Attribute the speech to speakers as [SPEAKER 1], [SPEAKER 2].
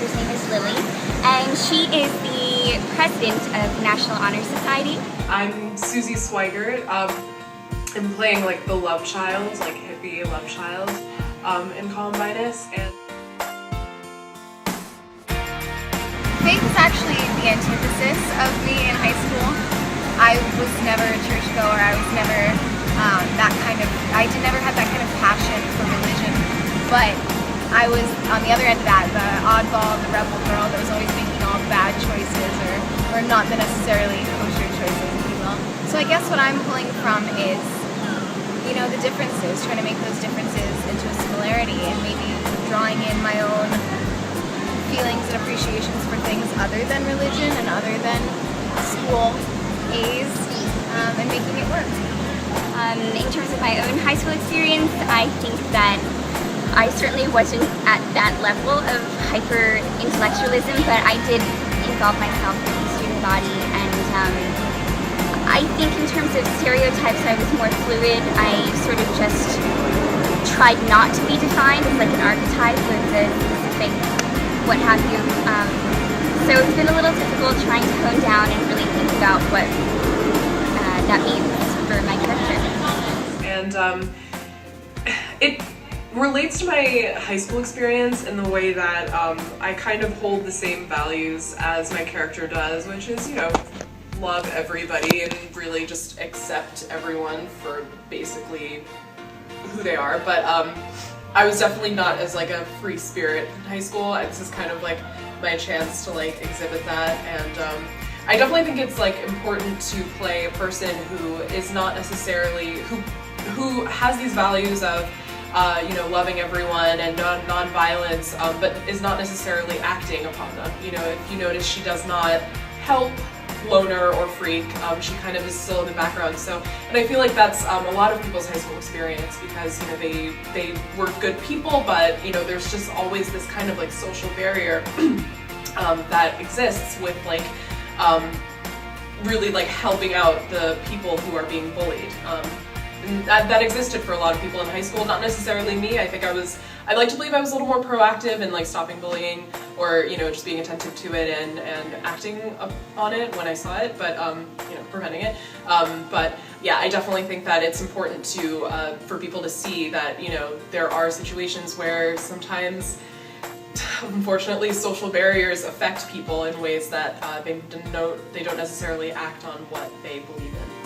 [SPEAKER 1] character's name is Lily, and she is the president of National Honor Society.
[SPEAKER 2] I'm Susie Swigert. I'm playing like the love child, like hippie love child in Columbinus. And
[SPEAKER 3] faith is actually the antithesis of me in high school. I was never a churchgoer. I was never never had that kind of passion for religion. But I was on the other end of that, the oddball, the rebel girl that was always making all bad choices or not the necessarily kosher choices, if you will. So I guess what I'm pulling from is, you know, the differences, trying to make those differences into a similarity, and maybe drawing in my own feelings and appreciations for things other than religion and other than school A's, and making it work.
[SPEAKER 1] In terms of my own high school experience, I think that I certainly wasn't at that level of hyper-intellectualism, but I did involve myself in the student body, and I think in terms of stereotypes I was more fluid. I sort of just tried not to be defined as like an archetype with a specific what have you. So it's been a little difficult trying to hone down and really think about what that means for my character.
[SPEAKER 2] And it relates to my high school experience in the way that I kind of hold the same values as my character does, which is, you know, love everybody and really just accept everyone for basically who they are. But I was definitely not as like a free spirit in high school. This is kind of like my chance to like exhibit that, and I definitely think it's like important to play a person who is not necessarily who has these values of you know, loving everyone and non-violence, but is not necessarily acting upon them. You know, if you notice, she does not help loner or freak. She kind of is still in the background. So, and I feel like that's a lot of people's high school experience, because, you know, they were good people, but, you know, there's just always this kind of like social barrier that exists with like really like helping out the people who are being bullied. And that existed for a lot of people in high school, not necessarily me. I think I'd like to believe I was a little more proactive in like stopping bullying, or, you know, just being attentive to it and acting on it when I saw it, but, you know, preventing it. But yeah, I definitely think that it's important to, for people to see that, you know, there are situations where sometimes, unfortunately, social barriers affect people in ways that they don't necessarily act on what they believe in.